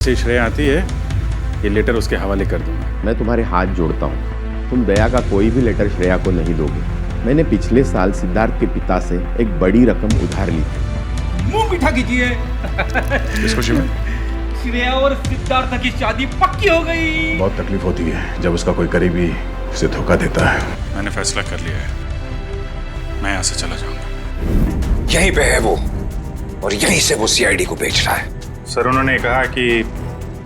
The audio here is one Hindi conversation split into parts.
से श्रेया आती है, ये लेटर उसके हवाले कर दूंगा। मैं तुम्हारे हाथ जोड़ता हूँ, तुम दया का कोई भी लेटर श्रेया को नहीं दोगे। मैंने पिछले साल सिद्धार्थ के पिता से एक बड़ी रकम उधार ली थी। मुंह मीठा कीजिए। इस खुशी में श्रेया और सिद्धार्थ की शादी पक्की हो गई। बहुत तकलीफ होती है जब उसका कोई करीबी उसे धोखा देता है। मैंने फैसला कर लिया है, मैं यहाँ से चला जाऊंगा। यहीं पे है वो, और यहीं से वो सीआईडी को बेच रहा है। सर, उन्होंने कहा कि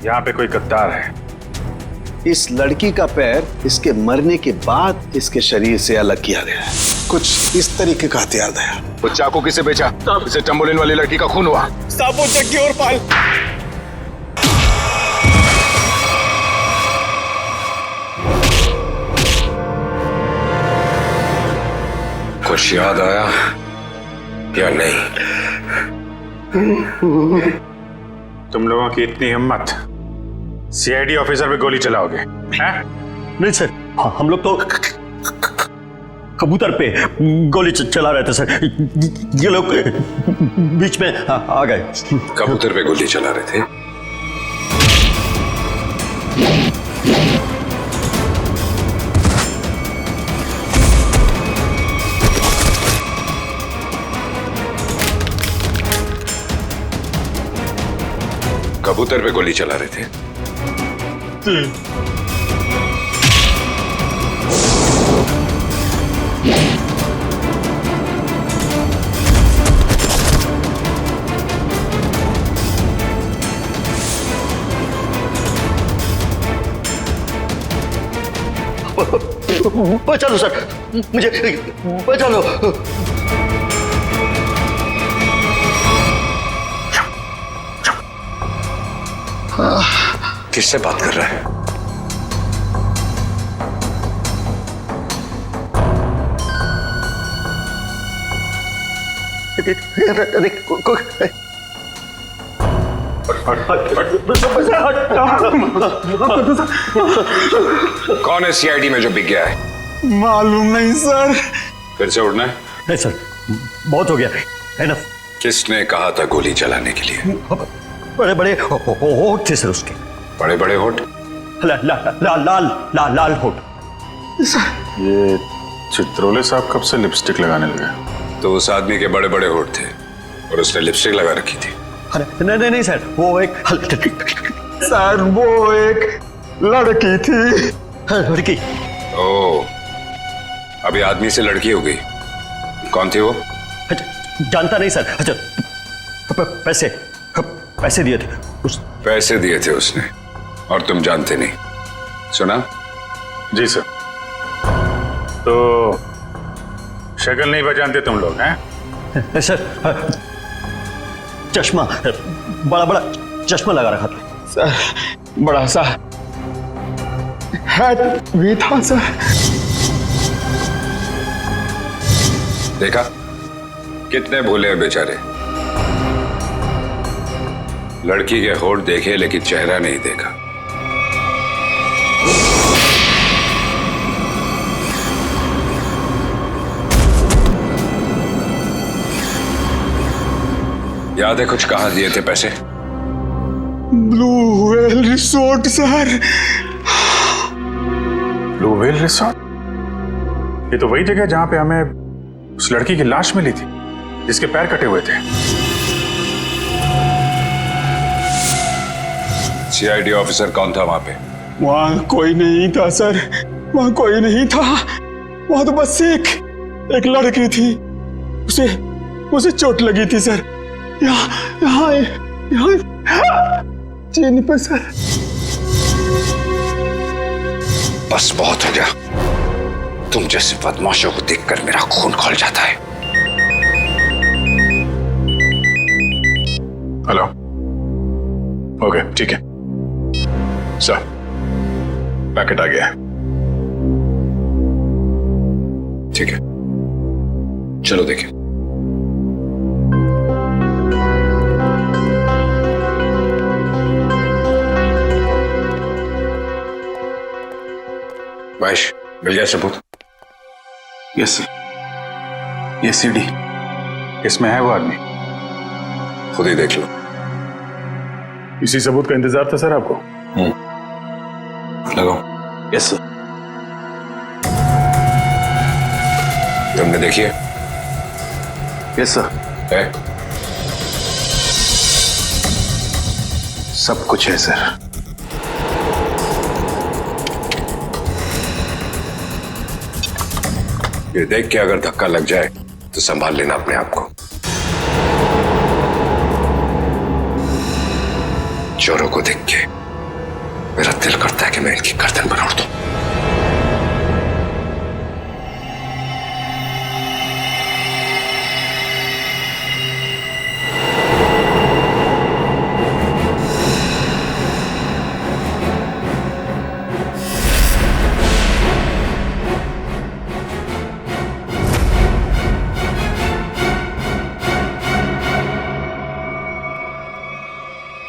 यहाँ पे कोई गद्दार है। इस लड़की का पैर इसके मरने के बाद इसके शरीर से अलग किया गया है। कुछ इस तरीके का हथियार है। वो चाकू किसे बेचा? इसे टम्बोलिन वाली लड़की का खून हुआ। साबो जग्गी और पाल। कुछ याद आया या नहीं? तुम लोगों की इतनी हिम्मत, सीआईडी ऑफिसर पे गोली चलाओगे? नहीं सर, हम लोग तो कबूतर पे गोली चला रहे थे सर। ये लोग बीच में आ गए। कबूतर पे गोली चला रहे थे? कबूतर पे गोली चला रहे थे? बचा लो सर, मुझे बचा लो। किससे बात कर रहा है? कौन है सीआईडी में जो बिक गया है? मालूम नहीं सर। फिर से उड़ना है? नहीं सर, बहुत हो गया, एनफ। किसने कहा था गोली चलाने के लिए? बड़े बड़े होठ थे सर उसके। बड़े बड़े होठ? लाल होठ। ये चित्रोले साहब कब से लिपस्टिक लगाने लगे? तो उस आदमी के बड़े बड़े होठ थे और उसने लिपस्टिक लगा रखी थी। नहीं सर, वो एक सर वो एक लड़की थी। लड़की? ओह, अभी आदमी से लड़की हो गई। कौन थी वो? जानता नहीं सर। अच्छा, पैसे दिए थे पैसे दिए थे उसने, और तुम जानते नहीं? सुना? जी सर। तो शक्ल नहीं पहचानते तुम लोग हैं? सर, चश्मा, बड़ा बड़ा चश्मा लगा रखा था सर। बड़ा सा हैट भी था सर। देखा कितने भूले हैं बेचारे। लड़की के होठ देखे लेकिन चेहरा नहीं देखा। याद है कुछ कहाँ दिए थे पैसे? Blue whale resort sir. Blue whale resort? ये तो वही जगह जहां पे हमें उस लड़की की लाश मिली थी जिसके पैर कटे हुए थे। सीआईडी ऑफिसर कौन था वहां पे? वहां कोई नहीं था सर, वहां कोई नहीं था। वहां तो बस एक लड़की थी, उसे चोट लगी थी सर। यहाँ चीनी पे सर। बस बहुत हो गया। तुम जैसे बदमाशों को देखकर मेरा खून खौल जाता है। हेलो, ओके ठीक है सर, पैकेट आ गया है। ठीक है, चलो देखें। महेश, मिल गया सबूत? Yes sir. ये सीडी, इसमें है वो आदमी। खुद ही देख लो। इसी सबूत का इंतजार था सर आपको? लगाओ। Yes sir. तुमने देखी है? Yes sir. है? सब कुछ है सर। ये देख के अगर धक्का लग जाए तो संभाल लेना अपने आप को। चोरों को देख के मेरा दिल करता है कि मैं इनकी गर्दन पर उड़ दूं।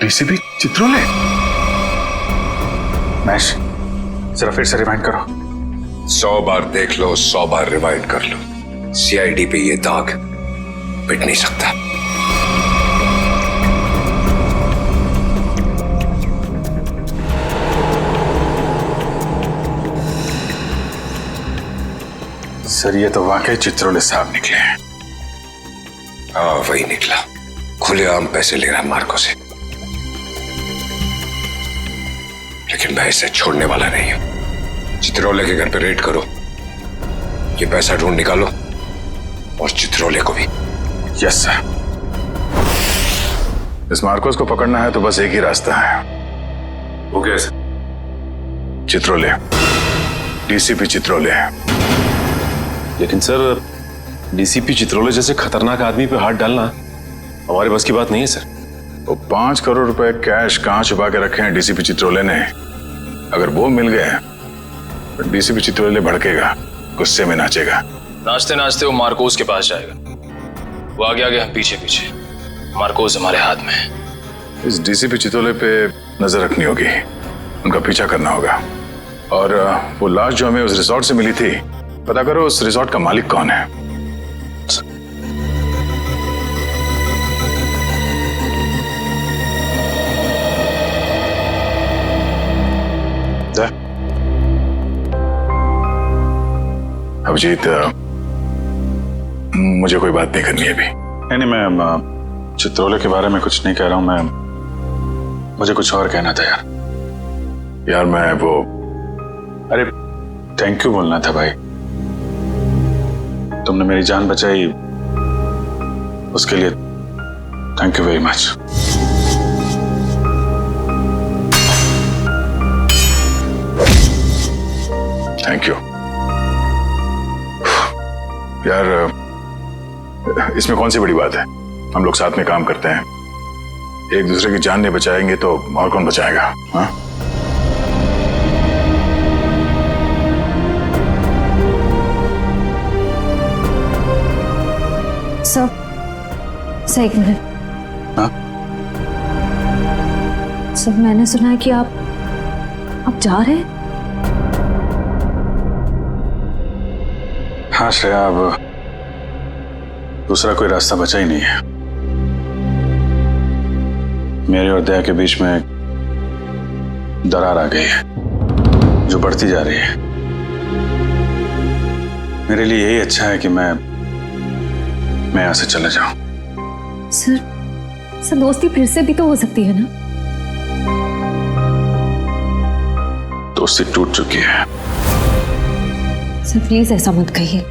डीसीपी चित्रोले? मैश, जरा फिर से रिवाइंड करो। 100 बार देख लो, 100 बार रिवाइंड कर लो, सीआईडी पे ये दाग मिट नहीं सकता। सर ये तो वाकई चित्रोले साहब निकले हैं। हाँ वही निकला, खुलेआम पैसे ले रहा मार्को से। लेकिन मैं इसे छोड़ने वाला नहीं हूं। चित्रोले के घर पे रेड करो, ये पैसा ढूंढ निकालो और चित्रोले को भी। Yes sir. इस मार्कोस को पकड़ना है तो बस एक ही रास्ता है। वो कैसे? चित्रोले, डीसीपी चित्रोले। लेकिन सर, डीसीपी चित्रोले जैसे खतरनाक आदमी पे हाथ डालना हमारे बस की बात नहीं है सर। वो 5 करोड़ रुपए कैश कहां छुपा के रखे हैं डीसीपी चित्रोले ने? अगर वो मिल गए तो डीसीपी चित्रोले भड़केगा, गुस्से में नाचेगा। नाचते नाचते वो मार्कोस के पास जाएगा। वो आगे आगे, हम पीछे पीछे। मार्कोस हमारे हाथ में है। इस डीसीपी चित्रोले पे नजर रखनी होगी, उनका पीछा करना होगा। और वो लाश जो हमें उस रिसोर्ट से मिली थी, पता करो उस रिसोर्ट का मालिक कौन है। अभिजीत, मुझे कोई बात नहीं करनी है अभी। नहीं, मैं चित्रोले के बारे में कुछ नहीं कह रहा हूं। मुझे कुछ और कहना था यार मैं वो, अरे थैंक यू बोलना था भाई। तुमने मेरी जान बचाई, उसके लिए thank you very much. Thank you. यार इसमें कौन सी बड़ी बात है? हम लोग साथ में काम करते हैं, एक दूसरे की जान नहीं बचाएंगे तो और कौन बचाएगा? हाँ? सर एक मिनट। हाँ? सर मैंने सुना है कि आप जा रहे हैं। हाँ श्रेया, अब दूसरा कोई रास्ता बचा ही नहीं है। मेरे और दया के बीच में दरार आ गई है जो बढ़ती जा रही है। मेरे लिए यही अच्छा है कि मैं यहाँ से चला जाऊं। सर दोस्ती फिर से भी तो हो सकती है ना? दोस्ती टूट चुकी है। सर प्लीज ऐसा मत कहिए,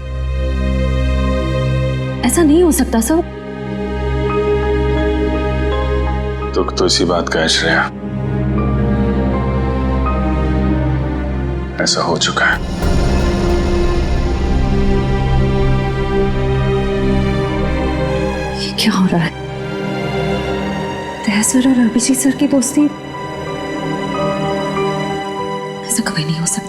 ऐसा नहीं हो सकता सर। दुख तो इसी बात का है श्रेया, ऐसा हो चुका है। ये क्या हो रहा है? दया सर और अभिजीत सर की दोस्ती, ऐसा कभी नहीं हो सकता।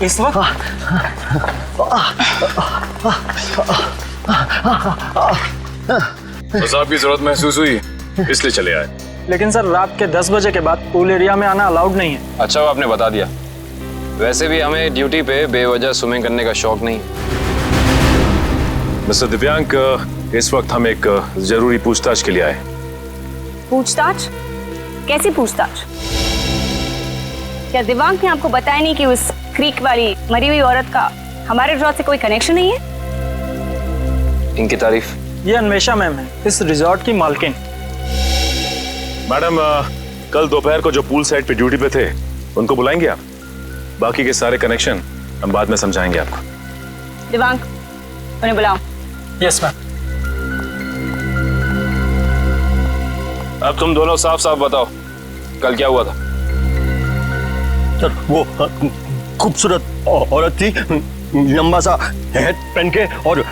इस वक्त तो साहब की जरूरत महसूस हुई, इसलिए चले आए। लेकिन सर रात के 10 बजे के बाद पूल एरिया में आना अलाउड नहीं है। अच्छा वो आपने बता दिया। वैसे भी हमें ड्यूटी पे बेवजह स्विमिंग करने का शौक नहीं। मिस्टर दिव्यांक, इस वक्त हम एक जरूरी पूछताछ के लिए आए। पूछताछ? कैसी पूछताछ? क्या दिव्यांक ने आपको बताया नहीं कि उस क्रीक वाली मरी हुई औरत का हमारे रिजॉर्ट से कोई कनेक्शन नहीं है? इनकी तारीफ? ये अन्वेषा मैम है, इस रिजॉर्ट की मालकिन। मैडम, कल दोपहर को जो पूल साइड पे ड्यूटी पे थे उनको बुलाएंगे आप? बाकी के सारे कनेक्शन हम बाद में समझाएंगे आपको। दिव्यांक, उन्हें बुलाओ। Yes ma'am. अब तुम दोनों साफ साफ बताओ, कल क्या हुआ था? सर, वो खूबसूरत औरत थी, लंबा सा हेड पहन के और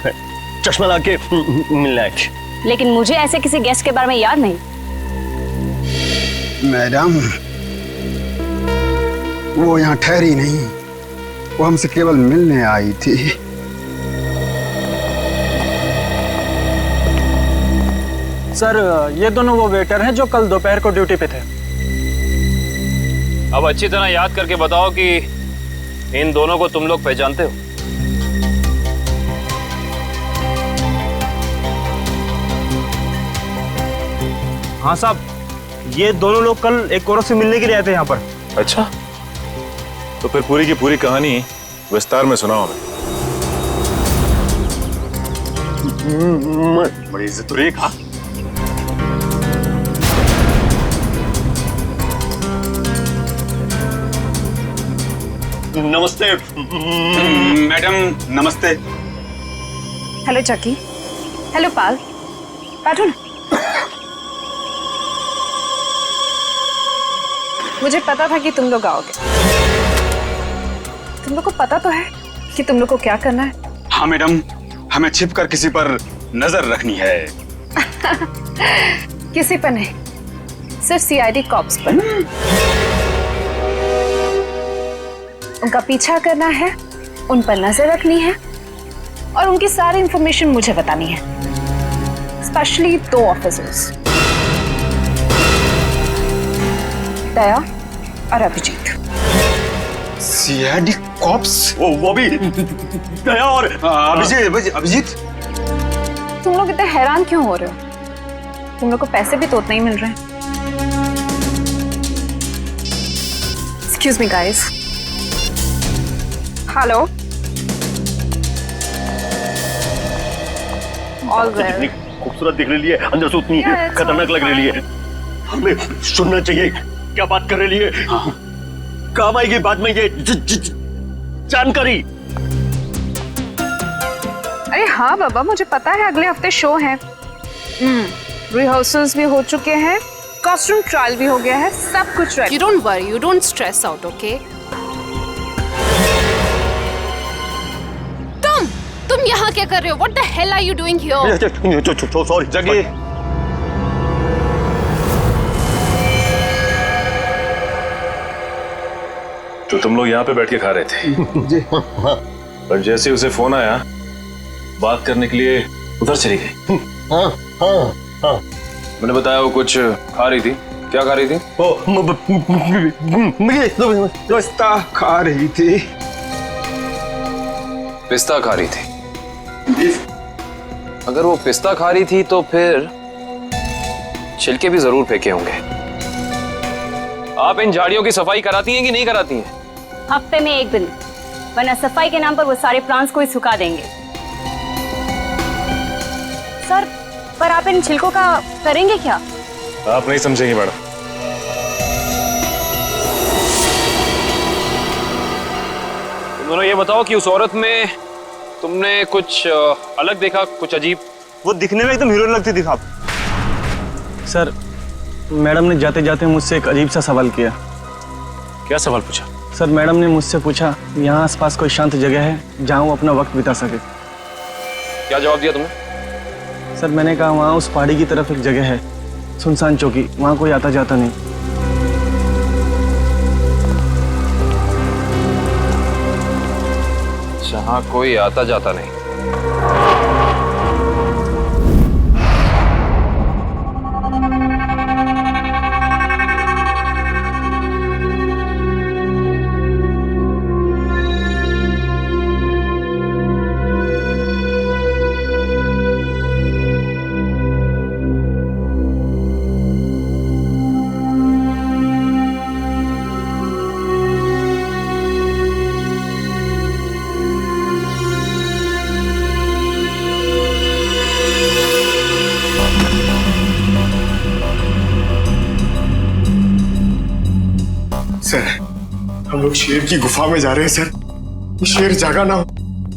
चश्मा लगा के मिलने आई थी। लेकिन मुझे ऐसे किसी गेस्ट के बारे में याद नहीं। मैडम, वो यहाँ ठहरी नहीं, वो हमसे केवल मिलने आई थी। सर, ये दोनों वो वेटर हैं जो कल दोपहर को ड्यूटी पे थे। अब अच्छी तरह याद करके बताओ कि इन दोनों को तुम लोग पहचानते हो? हाँ साहब, ये दोनों लोग कल एक औरत से मिलने के लिए आए थे यहाँ पर। अच्छा, तो फिर पूरी की पूरी कहानी विस्तार में सुनाओ हमें। बड़ी इज्जत तो रही है। नमस्ते मैडम, नमस्ते। हेलो चकी। हेलो पाल। बैठो ना। मुझे पता था कि तुम लोग आओगे। तुम लोग को पता तो है कि तुम लोग को क्या करना है? हाँ मैडम, हमें छिपकर किसी पर नजर रखनी है। किसी पर नहीं, सिर्फ सीआईडी कॉप्स पर। उनका पीछा करना है, उन पर नजर रखनी है और उनकी सारी इंफॉर्मेशन मुझे बतानी है, स्पेशली 2 ऑफिसर्स, दया और अभिजीत। CID cops? वो भी दया और अभिजीत। तुम लोग इतने हैरान क्यों हो रहे हो? तुम लोग को पैसे भी तो उतने ही मिल रहे हैं। Excuse me guys. Hello. All well. खूबसूरत दिख रही है, अंदर से उतनी खतरनाक लग रही है। हमें सुनना चाहिए क्या बात कर रही है। काम आएगी बाद में ये जानकारी। अरे हाँ बाबा, मुझे पता है अगले हफ्ते शो है। रिहर्सल्स भी हो चुके हैं, कॉस्ट्यूम ट्रायल भी हो गया है, सब कुछ ready. You don't worry, you don't stress out, okay? तुम यहाँ क्या कर रहे हो? What the hell are you doing here? Sorry जगी। तो तुम लोग यहाँ पे बैठ के खा रहे थे? पर जैसे उसे फोन आया बात करने के लिए उधर चली गई। हाँ। मैंने बताया वो कुछ खा रही थी। क्या खा रही थी? पिस्ता खा रही थी। पिस्ता खा रही थी? अगर वो पिस्ता खा रही थी तो फिर छिलके भी जरूर फेंके होंगे। आप इन झाड़ियों की सफाई कराती हैं कि नहीं कराती हैं? हफ्ते में 1 दिन, वरना सफाई के नाम पर वो सारे प्लांट्स को ही सुखा देंगे। सर, पर आप इन छिलकों का करेंगे क्या? आप नहीं समझेंगे मैडम। तुम दोनों ये बताओ कि उस औरत में तुमने कुछ अलग देखा, कुछ अजीब? वो दिखने में एकदम हीरोइन लगती थी साहब। सर, मैडम ने जाते जाते मुझसे एक अजीब सा सवाल किया। क्या सवाल पूछा? सर, मैडम ने मुझसे पूछा यहाँ आसपास कोई शांत जगह है जहाँ वो अपना वक्त बिता सके। क्या जवाब दिया तुमने? सर, मैंने कहा वहाँ उस पहाड़ी की तरफ एक जगह है, सुनसान चौकी, वहाँ कोई आता जाता नहीं। जहाँ कोई आता जाता नहीं? हम लोग शेर की गुफा में जा रहे हैं सर। वो शेर जागा ना हो,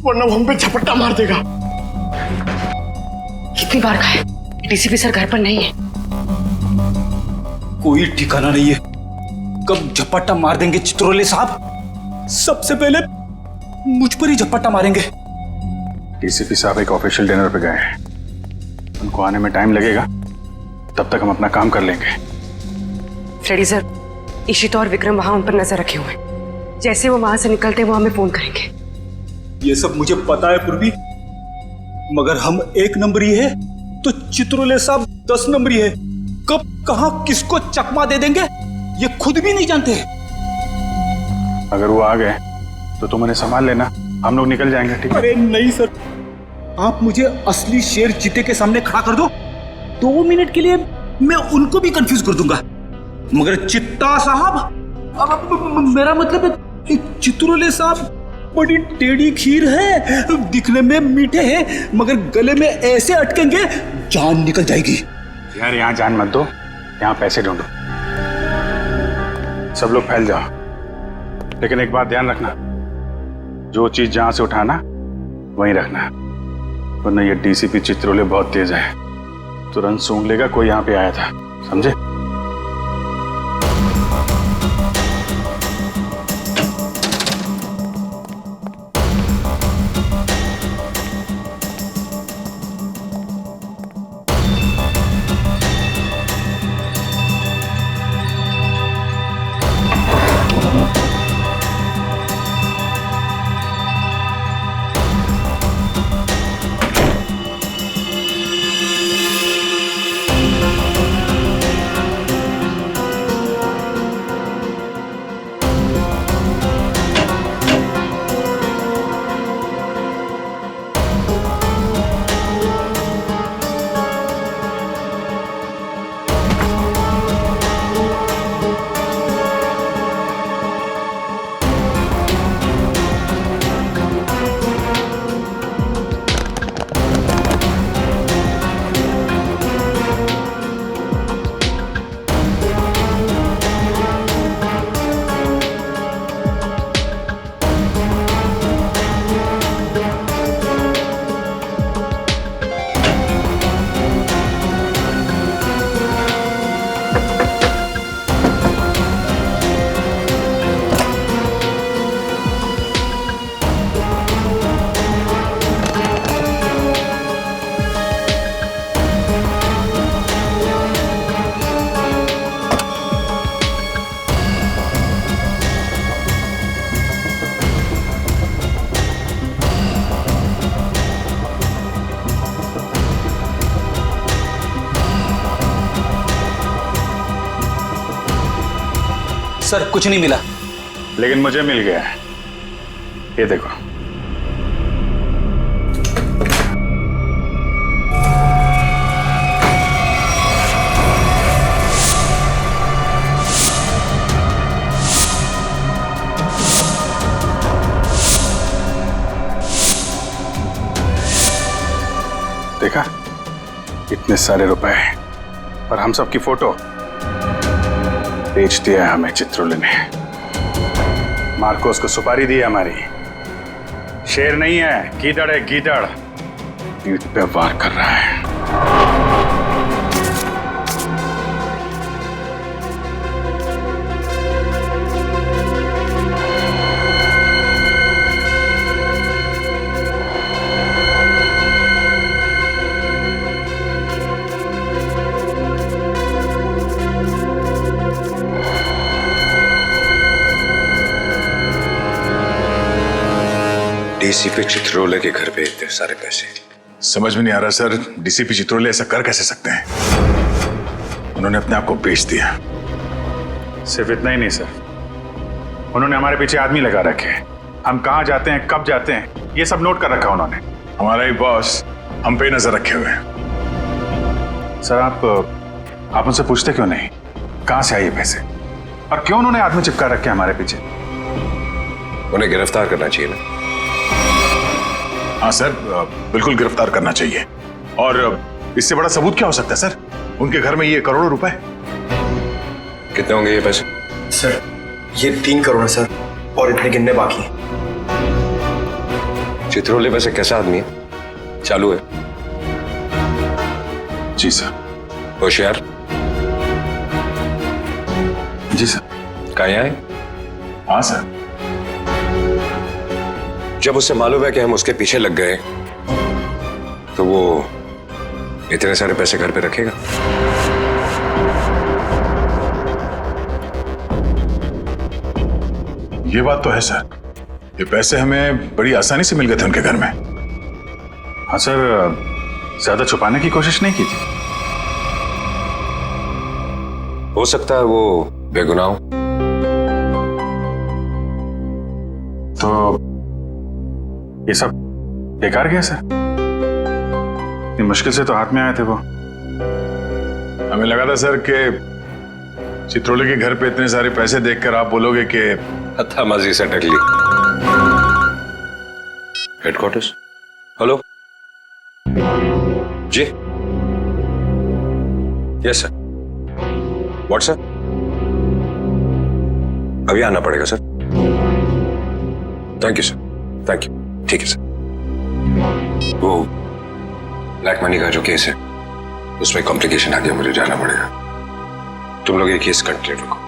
वरना वो हम पे झपट्टा मार देगा। कितनी बार कहा है, डीसीपी सर घर पर नहीं है। कोई ठिकाना नहीं है, कब झपट्टा मार देंगे चित्रोले साहब। सबसे पहले मुझ पर ही झपट्टा मारेंगे। डीसीपी साहब एक ऑफिशियल डिनर पे गए हैं, उनको आने में टाइम लगेगा, तब तक हम अपना काम कर लेंगे। फ्रेडी सर, इशिता और विक्रम वहां उन पर नजर रखे हुए हैं। जैसे वो वहां से निकलते वो हमें फोन करेंगे। ये सब मुझे पता है पूर्वी, मगर हम 1 नंबरी है तो चित्रोले साहब 10 नंबरी है। कब कहां किसको चकमा दे देंगे ये खुद भी नहीं जानते। अगर वो आ गए तो तुम उन्हें संभाल लेना, हम लोग निकल जाएंगे, ठीक है? अरे नहीं सर, आप मुझे असली शेर चीते के सामने खड़ा कर दो, 2 मिनट के लिए मैं उनको भी कंफ्यूज कर दूंगा। मगर चित्ता साहब, अब मेरा मतलब है चित्रोले साहब बड़ी टेढ़ी खीर है, दिखने में मीठे हैं मगर गले में ऐसे अटकेंगे जान निकल जाएगी। यार यहाँ जान मत दो, यहाँ पैसे ढूंढो। सब लोग फैल जाओ, लेकिन एक बात ध्यान रखना, जो चीज जहां से उठाना वहीं रखना, वरना ये डीसीपी चित्रोले बहुत तेज है, तुरंत सूंघ लेगा कोई यहाँ पे आया था, समझे? सर कुछ नहीं मिला। लेकिन मुझे मिल गया है, ये देखो। देखा, इतने सारे रुपए और हम सब की फोटो बेच दिया है हमें चित्रोले ने। मार्कोस को सुपारी दी है हमारी। शेर नहीं है, गीदड़ है, गीदड़। पीठ पे वार कर रहा है। डीसीपी चित्रोले के घर पे इतने सारे पैसे, समझ में नहीं आ रहा सर, डीसीपी चित्रोले ऐसा कर कैसे सकते हैं? उन्होंने अपने आप को बेच दिया। सिर्फ इतना ही नहीं सर, उन्होंने हमारे पीछे आदमी लगा रखे हैं। हम कहाँ जाते हैं, कब जाते हैं, ये सब नोट कर रखा उन्होंने। हमारा ही बॉस हम पे नजर रखे हुए हैं। सर आप उनसे पूछते क्यों नहीं कहां से आए ये पैसे, और क्यों उन्होंने आदमी चिपका रखे हमारे पीछे? उन्हें गिरफ्तार करना चाहिए ना। हाँ सर, बिल्कुल गिरफ्तार करना चाहिए। और इससे बड़ा सबूत क्या हो सकता है सर? उनके घर में ये करोड़ों रुपए। कितने होंगे ये पैसे? सर ये 3 करोड़ है सर। और इतने गिनने बाकी हैं। चित्रोले वैसे कैसा आदमी है? चालू है? जी सर। होशियार? जी सर। कहाँ है? हाँ सर। जब उसे मालूम है कि हम उसके पीछे लग गए तो वो इतने सारे पैसे घर पे रखेगा? ये बात तो है सर, ये पैसे हमें बड़ी आसानी से मिल गए थे उनके घर में। हाँ सर, ज्यादा छुपाने की कोशिश नहीं की थी। हो सकता है वो बेगुनाह हो। तो ये सब बेकार गया सर? इतनी मुश्किल से तो हाथ में आए थे वो। हमें लगा था सर कि चित्रोले के घर पे इतने सारे पैसे देखकर आप बोलोगे कि हत्थामाजी से टकली। हेडक्वार्टर्स। हेलो जी। Yes sir. व्हाट्सएप? अभी आना पड़ेगा sir. Thank you sir, thank you. ठीक है सर। वो ब्लैक मनी का जो केस है उसमें कॉम्प्लिकेशन आ गया, मुझे जाना पड़ेगा। तुम लोग ये केस कंटिन्यू रखो।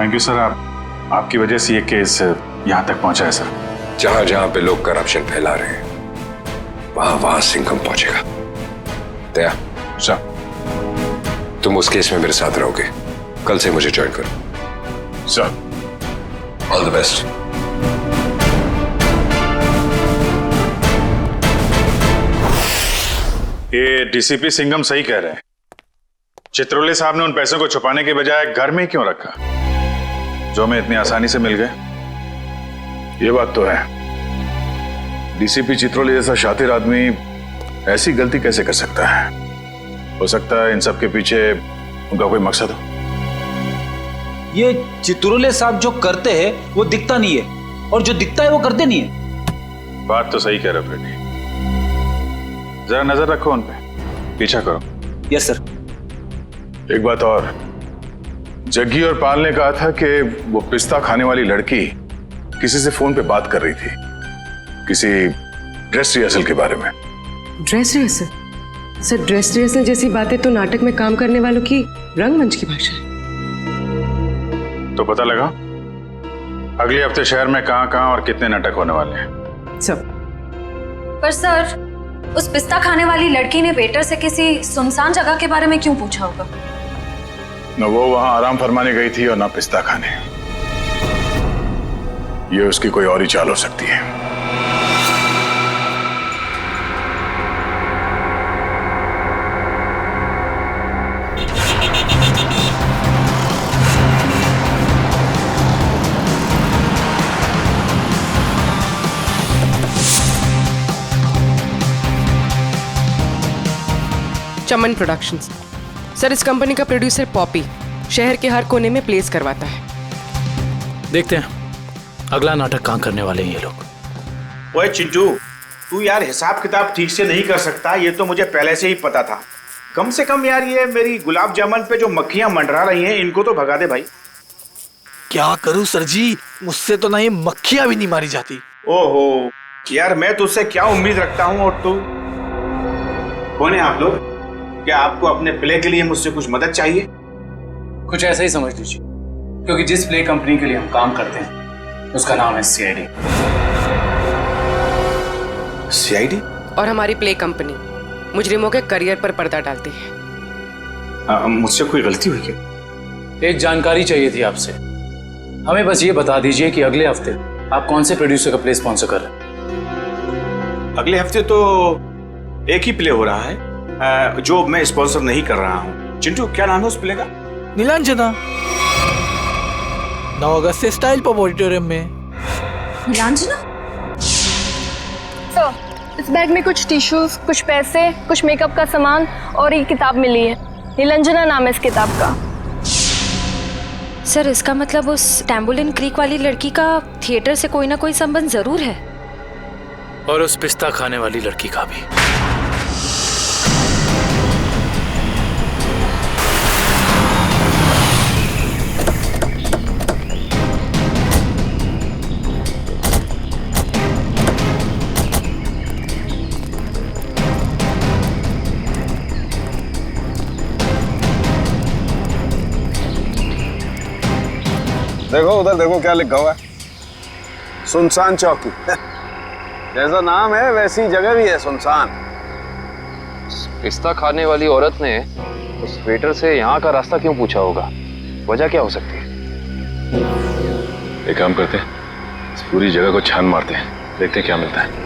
थैंक यू सर, आपकी वजह से ये केस यहाँ तक पहुंचा है सर। जहां जहां पे लोग करप्शन फैला रहे हैं वहां वहां सिंघम पहुंचेगा। दया सर, तुम उस केस में मेरे साथ रहोगे। कल से मुझे ज्वाइन करो। सर। All the best. ये डीसीपी सिंघम सही कह रहे हैं। चित्रोले साहब ने उन पैसों को छुपाने के बजाय घर में ही क्यों रखा जो हमें इतनी आसानी से मिल गए? ये बात तो है, डीसीपी चित्रोले जैसा शातिर आदमी ऐसी गलती कैसे कर सकता है? हो सकता है इन सब के पीछे उनका कोई मकसद हो। ये चित्रोले साहब जो करते हैं वो दिखता नहीं है, और जो दिखता है वो करते नहीं है। बात तो सही कह रहे हो फ्रेडी। जरा नजर रखो उन पे, पीछा करो। Yes sir. एक बात और, जग्गी और पाल ने कहा था कि वो पिस्ता खाने वाली लड़की किसी से फोन पे बात कर रही थी, किसी ड्रेस रिहर्सल के बारे में। Dress rehearsal? Sir, dress rehearsal जैसी बातें तो नाटक में काम करने वालों की रंगमंच की भाषा है। तो पता लगा अगले हफ्ते शहर में कहां और कितने नाटक होने वाले हैं? सब। पर सर, उस पिस्ता खाने वाली लड़की ने वेटर से किसी सुनसान जगह के बारे में क्यों पूछा होगा? न वो वहां आराम फरमाने गई थी और ना पिस्ता खाने। ये उसकी कोई और ही चाल हो सकती है। चमन प्रोडक्शंस। सर, इस कंपनी का प्रोड्यूसर पॉपी शहर के हर कोने में प्लेस करवाता है। देखते हैं अगला नाटक कहाँ करने वाले हैं ये लोग। ओए चिंटू, तू यार हिसाब किताब ठीक से नहीं कर सकता, ये तो मुझे पहले से ही पता था। कम से कम यार ये मेरी गुलाब जामुन पे जो मक्खियां मंडरा रही हैं इनको तो भगा दे भाई। क्या करूं सर जी, मुझसे तो नहीं मक्खियां भी नहीं मारी जाती। ओहो यार, मैं तुझसे क्या उम्मीद रखता हूँ, और तू कौन है आप लोग? क्या आपको अपने प्ले के लिए मुझसे कुछ मदद चाहिए? कुछ ऐसा ही समझ लीजिए, क्योंकि जिस प्ले कंपनी के लिए हम काम करते हैं उसका नाम है सीआईडी। सीआईडी? और हमारी प्ले कंपनी मुजरिमों के करियर पर पर्दा डालती है। मुझसे कोई गलती हुई क्या? एक जानकारी चाहिए थी आपसे। हमें बस ये बता दीजिए कि अगले हफ्ते आप कौन से प्रोड्यूसर का प्ले स्पॉन्सर कर रहे हैं? अगले हफ्ते तो एक ही प्ले हो रहा है जो मैं स्पॉन्सर नहीं कर रहा हूँ। चिंटू, क्या नाम है उस प्ले का? नीलांजना। 9 अगस्त से स्टाइल पब ऑडिटोरियम में। नीलांजना? सर, इस बैग में कुछ टिश्यूज, कुछ पैसे, कुछ मेकअप का सामान और एक किताब मिली है। नीलांजना नाम है इस किताब का। सर, इसका मतलब उस टैम्बुलिन क्रीक वाली लड़की का थिएटर से कोई ना कोई संबंध जरूर है। और उस पिस्ता खाने वाली लड़की का भी। देखो उधर देखो क्या लिखा हुआ है, सुनसान चौकी। जैसा नाम है वैसी जगह भी है, सुनसान। पिस्ता खाने वाली औरत ने उस वेटर से यहाँ का रास्ता क्यों पूछा होगा? वजह क्या हो सकती है? एक काम करते हैं, इस पूरी जगह को छान मारते हैं, देखते हैं क्या मिलता है।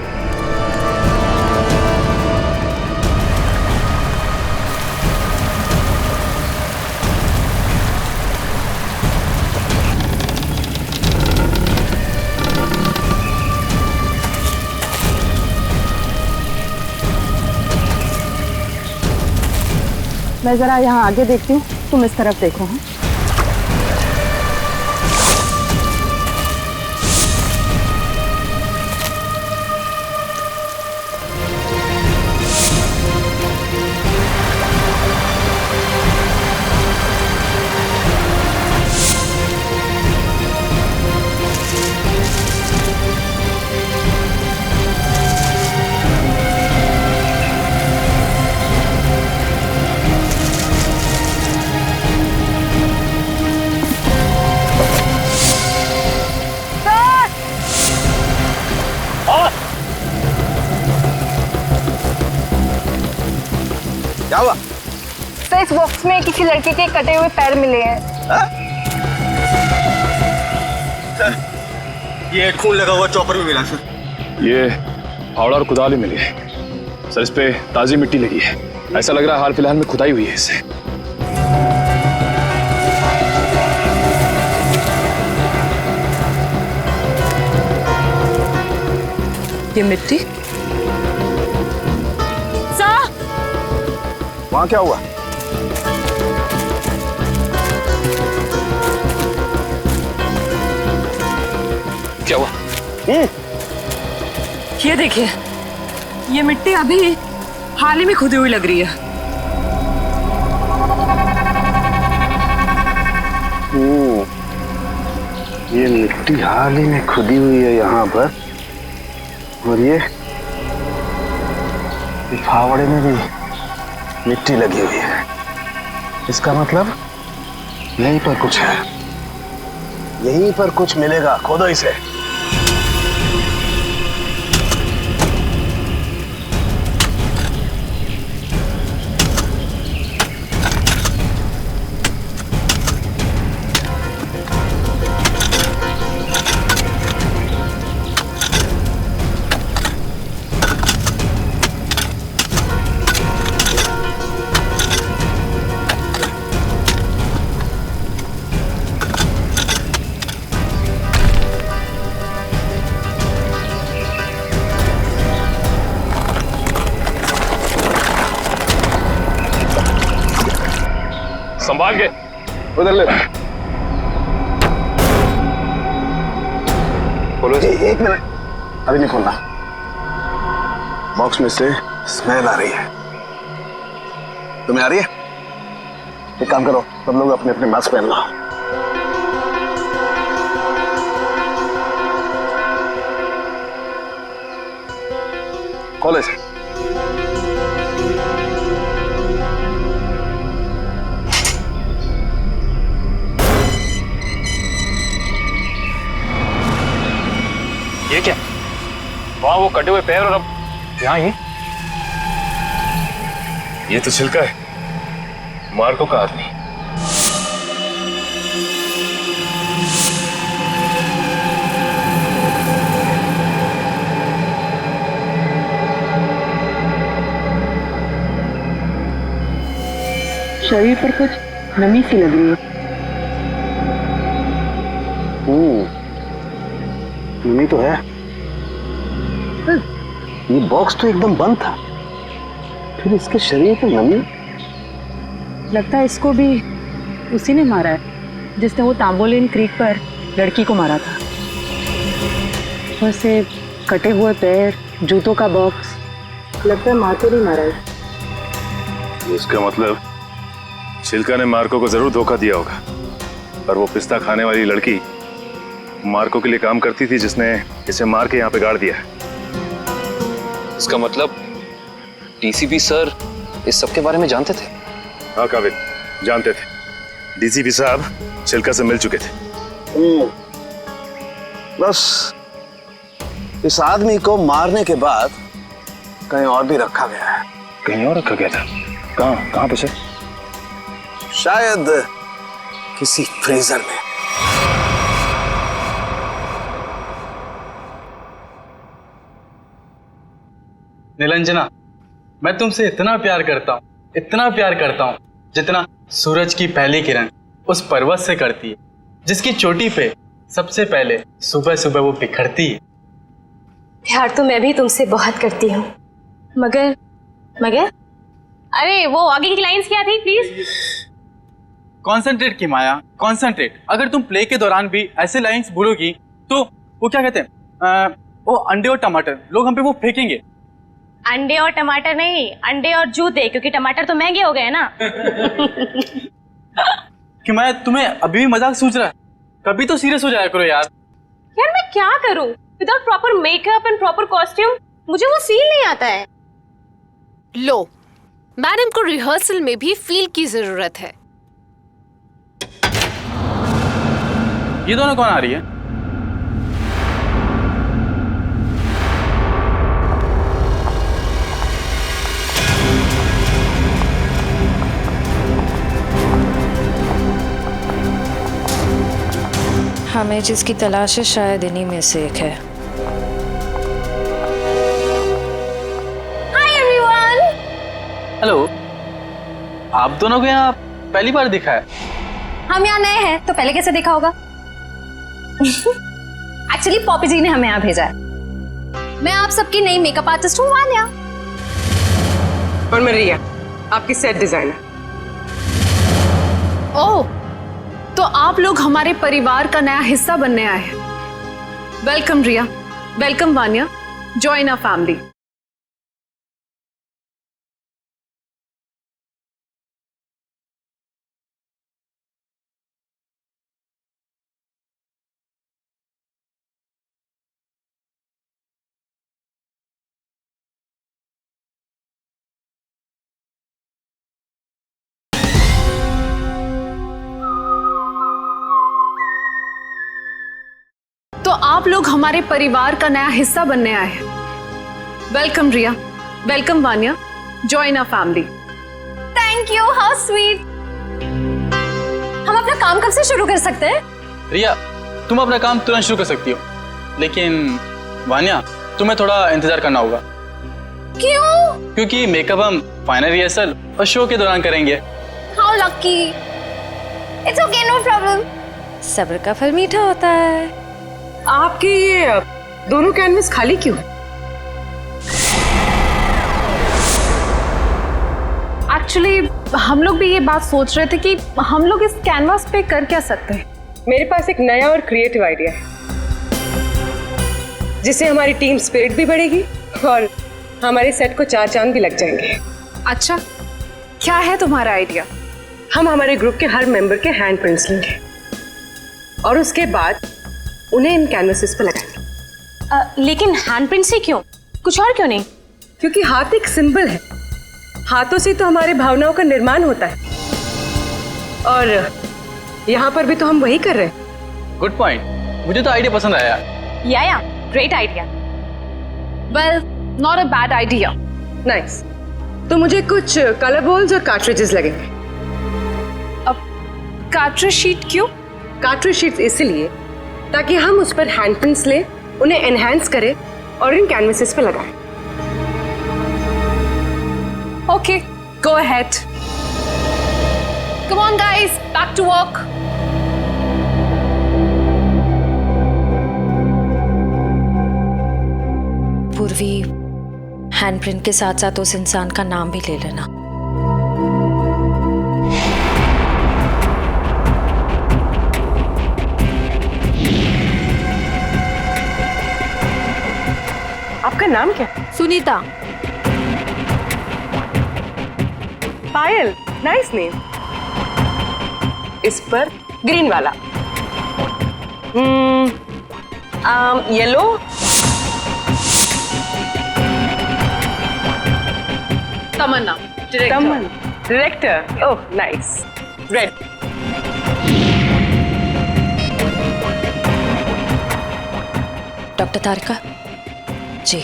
मैं जरा यहाँ आगे देखती हूँ, तुम इस तरफ देखो। हाँ? क्या हुआ? सर, इस बॉक्स में किसी लड़के के कटे हुए पैर मिले हैं। ये खून लगा हुआ चॉपर भी मिला सर। ये फावड़ा और कुदाल ही मिली है सर, इस पे ताजी मिट्टी लगी है। ऐसा लग रहा है हाल फिलहाल में खुदाई हुई है इससे। ये मिट्टी वहां क्या हुआ? क्या हुआ? ये देखिए, ये मिट्टी अभी हाल ही में खुदी हुई लग रही है। ये मिट्टी हाल ही में खुदी हुई है यहाँ पर, और ये फावड़े में भी मिट्टी लगी हुई है। इसका मतलब यहीं पर कुछ है, यहीं पर कुछ मिलेगा। खोदो इसे। संभाल के उधर ले। खोलो। एक मिनट, अभी नहीं खोलना। बॉक्स में से स्मेल आ रही है। तुम्हें आ रही है? एक काम करो, सब लोग अपने अपने मास्क पहन लो। खोलो इसे। ये क्या? वहां वो कटे हुए पैर और अब यहाँ ही। ये तो छिलका है मार्को का आदमी। शरीर पर कुछ नमी सी लग रही है। नमी तो है। ये बॉक्स तो एकदम बंद था, फिर इसके शरीर पर नमी। लगता है इसको भी उसी ने मारा है जिसने वो तांबोलिन क्रीक पर लड़की को मारा था। वैसे कटे हुए पैर, जूतों का बॉक्स, लगता है मार्को ने मारा है। इसका मतलब छिलका ने मार्को को जरूर धोखा दिया होगा, पर वो पिस्ता खाने वाली लड़की मार्को के लिए काम करती थी जिसने इसे मार के यहाँ पे गाड़ दिया। इसका मतलब डीसीपी सर इस सब के बारे में जानते थे? हाँ काबिल, जानते थे। डीसीपी साहब छिलका से मिल चुके थे बस इस आदमी को मारने के बाद कहीं और भी रखा गया है। कहीं और रखा गया था? कहाँ पे सर? शायद किसी फ्रीजर में। निरंजना, मैं तुमसे इतना प्यार करता हूँ जितना सूरज की पहली किरण उस पर्वत से करती है, जिसकी चोटी पे सबसे पहले सुबह सुबह वो बिखरती है। प्यार तो मैं भी तुमसे बहुत करती हूँ, मगर मगर अरे वो आगे की लाइंस क्या थी प्लीज? कॉन्सेंट्रेट की माया, कॉन्सेंट्रेट। अगर तुम प्ले के दौरान भी ऐसे लाइंस भूलोगी तो वो क्या कहते हैं, वो अंडे और टमाटर लोग हम पे वो फेंकेंगे। अंडे और टमाटर नहीं, अंडे और जूते, क्योंकि टमाटर तो महंगे हो गए ना। कि मैं तुम्हें अभी भी मजाक सूझ रहा है, कभी तो सीरियस हो जाया करो यार। यार मैं क्या करूं without proper makeup and proper costume, मुझे वो फील नहीं आता है। लो, मैडम को रिहर्सल में भी फील की जरूरत है। ये दोनों कौन आ रही है? हमें जिसकी तलाश है शायद इन्हीं में से एक है। Hi everyone. हेलो, आप दोनों को यहाँ पहली बार दिखा है? हम यहाँ नए हैं तो पहले कैसे देखा होगा? एक्चुअली पॉपी जी ने हमें यहाँ भेजा है। मैं आप सबकी नई मेकअप आर्टिस्ट हूँ वान्या। और मैं रिया, आपकी सेट डिजाइनर। ओह, तो आप लोग हमारे परिवार का नया हिस्सा बनने आए हैं। Welcome Riya, welcome Vanya, join our family. तो आप लोग हमारे परिवार का नया हिस्सा बनने आए हैं। Welcome Riya, welcome Vanya, join our family. Thank you, how sweet. हम अपना काम कब से शुरू कर सकते हैं? रिया, तुम अपना काम तुरंत शुरू कर सकती हो, लेकिन वान्या तुम्हें थोड़ा इंतजार करना होगा। क्यों? क्योंकि मेकअप हम फाइनल रिहर्सल और शो के दौरान करेंगे। How lucky. It's okay, no problem. सब्र का फल मीठा होता है। आपके ये दोनों कैनवस खाली क्यों है? एक्चुअली हम लोग भी ये बात सोच रहे थे कि हम लोग इस कैनवास पे कर क्या सकते हैं। मेरे पास एक नया और क्रिएटिव आइडिया है, जिससे हमारी टीम स्पिरिट भी बढ़ेगी और हमारे सेट को 4 चांद भी लग जाएंगे। अच्छा, क्या है तुम्हारा आइडिया? हम हमारे ग्रुप के हर मेंबर के हैंड प्रिंट्स लेंगे और उसके बाद उन्हें इन कैनवसेस पर लगाएंगे। लेकिन हैंड प्रिंट्स ही क्यों? कुछ और क्यों नहीं? क्योंकि हाथ एक सिंबल है, हाथों से तो हमारी भावनाओं का निर्माण होता है और यहाँ पर भी तो हम वही कर रहे हैं। गुड पॉइंट, मुझे तो आइडिया पसंद आया। या great idea. Well, not a bad idea. Nice. तो मुझे कुछ कलर बॉल्स और कार्ट्रिजेस लगेंगे। अब कार्ट्रिज शीट क्यों? कार्ट्रिज शीट्स इसलिए ताकि हम उस पर हैंड प्रिंट्स लें, उन्हें एनहांस करें और इन कैनवसेस पे लगाएं। Okay, go ahead. Come on guys, back to work. Purvi, handprint के साथ साथ उस इंसान का नाम भी ले लेना। आपका नाम क्या? सुनीता। Payal, nice name. इस पर ग्रीन वाला। Yellow. Tamanna, director. Oh nice. Red. Doctor Tarika ji,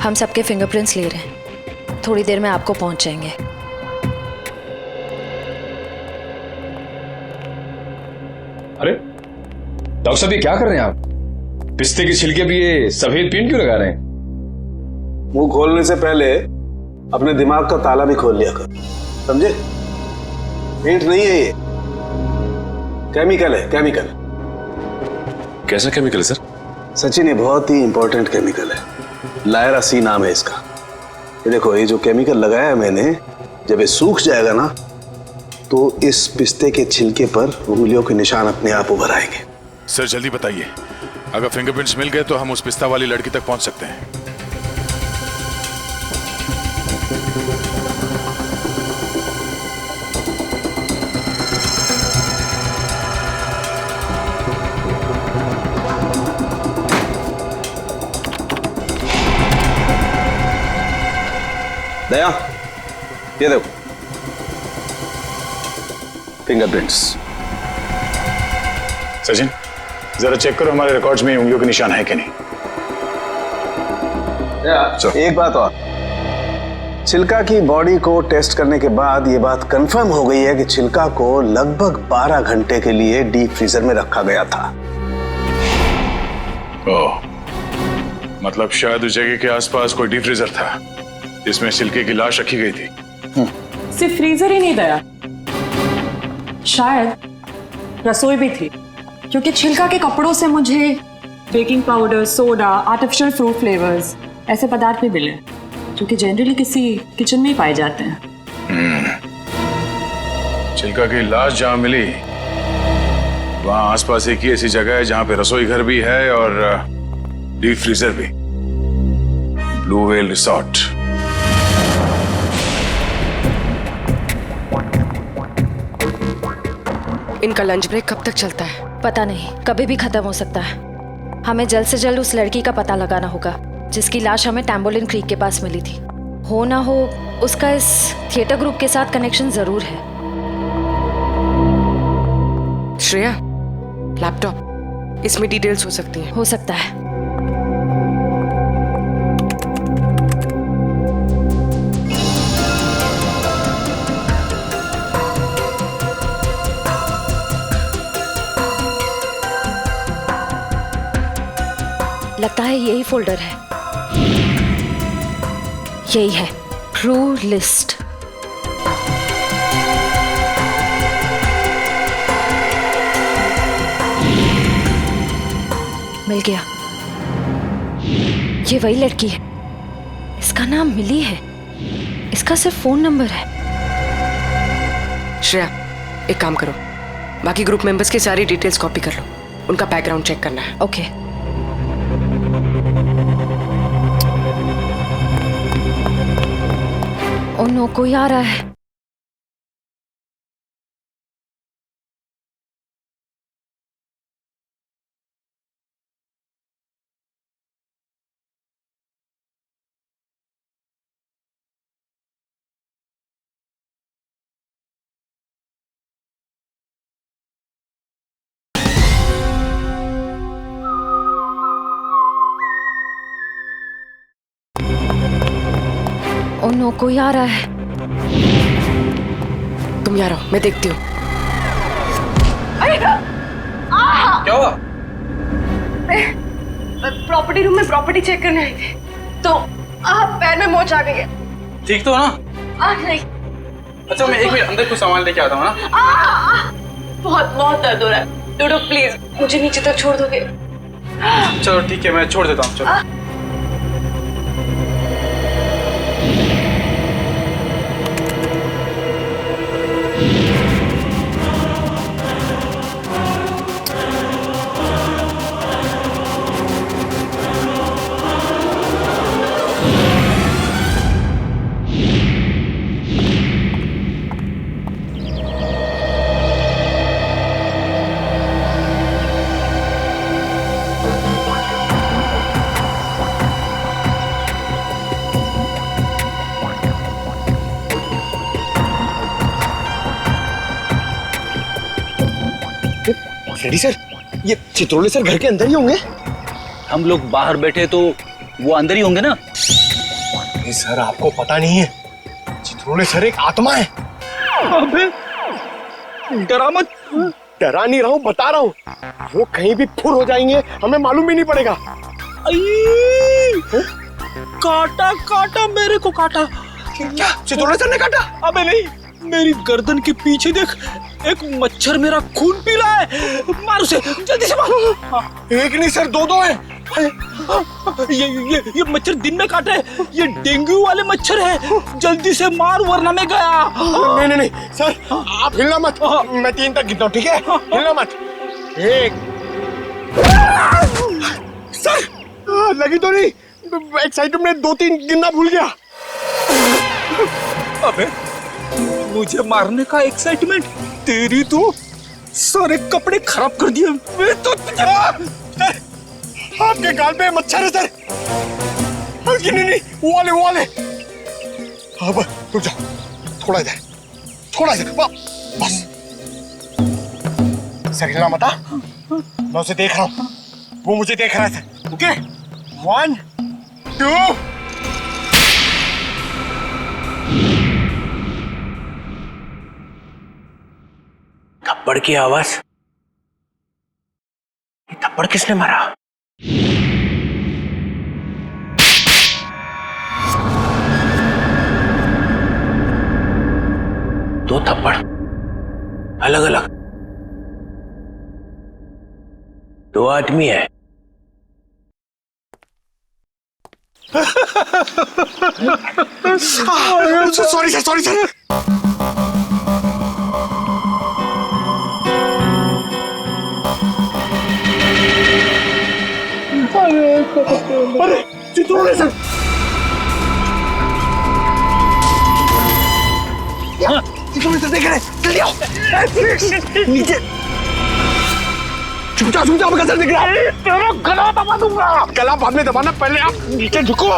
हम सबके फिंगरप्रिंट्स ले रहे हैं, थोड़ी देर में आपको पहुंच जाएंगे। अरे डॉक्टर साहब ये क्या कर रहे हैं आप? पिस्ते के छिलके भी ये सफेद पेंट क्यों लगा रहे हैं? मुंह खोलने से पहले अपने दिमाग का ताला भी खोल लिया कर, समझे? पेंट नहीं है ये, केमिकल है, केमिकल। कैसा केमिकल है सर? सचिन, ये बहुत ही इंपॉर्टेंट केमिकल है, लायरा सी नाम है इसका। ये देखो, ये जो केमिकल लगाया है मैंने, जब ये सूख जाएगा ना तो इस पिस्ते के छिलके पर उंगलियों के निशान अपने आप उभर आएंगे। सर जल्दी बताइए, अगर फिंगरप्रिंट्स मिल गए तो हम उस पिस्ता वाली लड़की तक पहुंच सकते हैं। दया, ये देखो फिंगरप्रिंट्स। सचिन जरा चेक करो हमारे रिकॉर्ड्स में उंगलियों के निशान है कि नहीं। एक बात और, छिलका की बॉडी को टेस्ट करने के बाद ये बात कंफर्म हो गई है कि छिलका को लगभग 12 घंटे के लिए डीप फ्रीजर में रखा गया था। ओह, मतलब शायद उस जगह के आसपास कोई डीप फ्रीजर था जिसमें छिलके की लाश रखी गई थी। सिर्फ फ्रीजर ही नहीं दया, शायद रसोई भी थी, क्योंकि छिलका के कपड़ों से मुझे baking powder, soda, artificial fruit flavours ऐसे पदार्थ भी मिले जो कि जनरली किसी किचन में ही पाए जाते हैं। छिलका की लाश जहां मिली वहां आसपास एक ही ऐसी जगह है जहां पे रसोई घर भी है और डीप फ्रीजर भी, ब्लू व्हेल रिसोर्ट। इनका लंच ब्रेक कब तक चलता है? पता नहीं, कभी भी खत्म हो सकता है। हमें जल्द से जल्द उस लड़की का पता लगाना होगा जिसकी लाश हमें टैम्बोलिन क्रीक के पास मिली थी। हो ना हो उसका इस थिएटर ग्रुप के साथ कनेक्शन जरूर है। श्रेया, लैपटॉप, इसमें डिटेल्स हो सकती हैं। हो सकता है। लगता है यही फोल्डर है, यही है, ट्रू लिस्ट। मिल गया, ये वही लड़की है, इसका नाम मिली है, इसका सिर्फ फोन नंबर है। श्रेया, एक काम करो, बाकी ग्रुप मेंबर्स की सारी डिटेल्स कॉपी कर लो, उनका बैकग्राउंड चेक करना है। ओके। ओ नो, कोई आ रहा है। ओ नो, कोई आ रहा है। तुम यहाँ रहो, मैं देखती हूँ। क्या हुआ? प्रॉपर्टी रूम में प्रॉपर्टी चेक करने आई थी, तो पैर में मोच आ गई है। ठीक तो हो ना? नहीं। अच्छा, मैं एक मिनट अंदर कुछ सामान लेके आता हूँ ना। बहुत बहुत दर्द हो रहा है। डोडो प्लीज मुझे नीचे तक छोड़ दोगे? चलो ठीक है, मैं छोड़ देता हूँ। चलो। रेडी सर, ये चित्रोले सर घर के अंदर ही होंगे? हम लोग बाहर बैठे तो वो अंदर ही होंगे ना। ये सर आपको पता नहीं है, चित्रोले सर एक आत्मा है। अबे डरा मत। डरा नहीं रहा हूँ, बता रहा हूँ, वो कहीं भी फुर हो जाएंगे, हमें मालूम भी नहीं पड़ेगा। काटा काटा, मेरे को काटा। क्या चित्रोले सर ने काटा? अबे नहीं, मेरी गर्दन के पीछे देख, एक मच्छर मेरा खून पी रहा है। मार उसे, जल्दी से मार। एक नहीं सर, दो है। ये मच्छर दिन में काटे, ये डेंगू वाले मच्छर है। जल्दी से मार वरना मैं गया। नहीं सर, आप हिलना मत, मैं 3 तक गिनता हूँ, ठीक है? हिलना मत। 1 सर, लगी तो नहीं? एक्साइटमेंट में 2-3 गिनना भूल गया। अबे मुझे मारने का एक्साइटमेंट, तेरी तो सारे कपड़े खराब कर दिए। मैं तो सर, आपके गाल पे मच्छर है सर। नहीं, वो वाले। अब रुक जाओ, थोड़ा इधर, बस। सर हिलना मत, मैं उसे देख रहा हूँ, वो मुझे देख रहा है सर। ओके, 1 2 थप्पड़ की आवाज। ये थप्पड़ किसने मारा? दो थप्पड़ अलग अलग, 2 आदमी है। Sorry sir. अरे चित्रोले सर, चित्रोले सर देख रहे, जल्दी आओ नीचे। चुप जाओ, सर दिख रहा है। तेरा गला दबा दूंगा। गला बाद में दबाना, पहले आप नीचे झुको।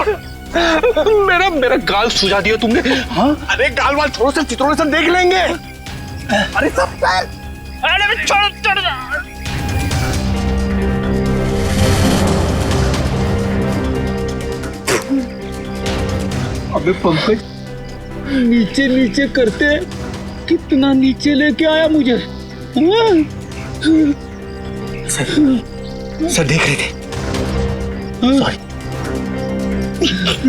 मेरा गाल सुझा दिया तुमने। हाँ? अरे गाल वाल छोड़ो सर, चित्रोले सर देख लेंगे। अरे सब अरे छोड़ जा। अबे पंकज, नीचे करते कितना नीचे लेके आया मुझे। सर देख रहे थे।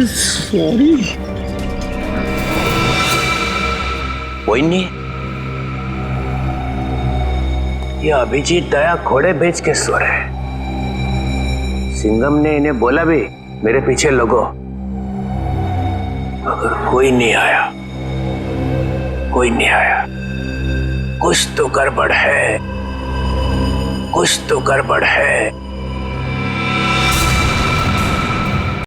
सॉरी। कोई नहीं, ये अभिजीत दया घोड़े बेच के सो रहे। सिंघम ने इन्हें बोला भी मेरे पीछे लगो। अगर कोई नहीं आया, कुछ तो गड़बड़ है।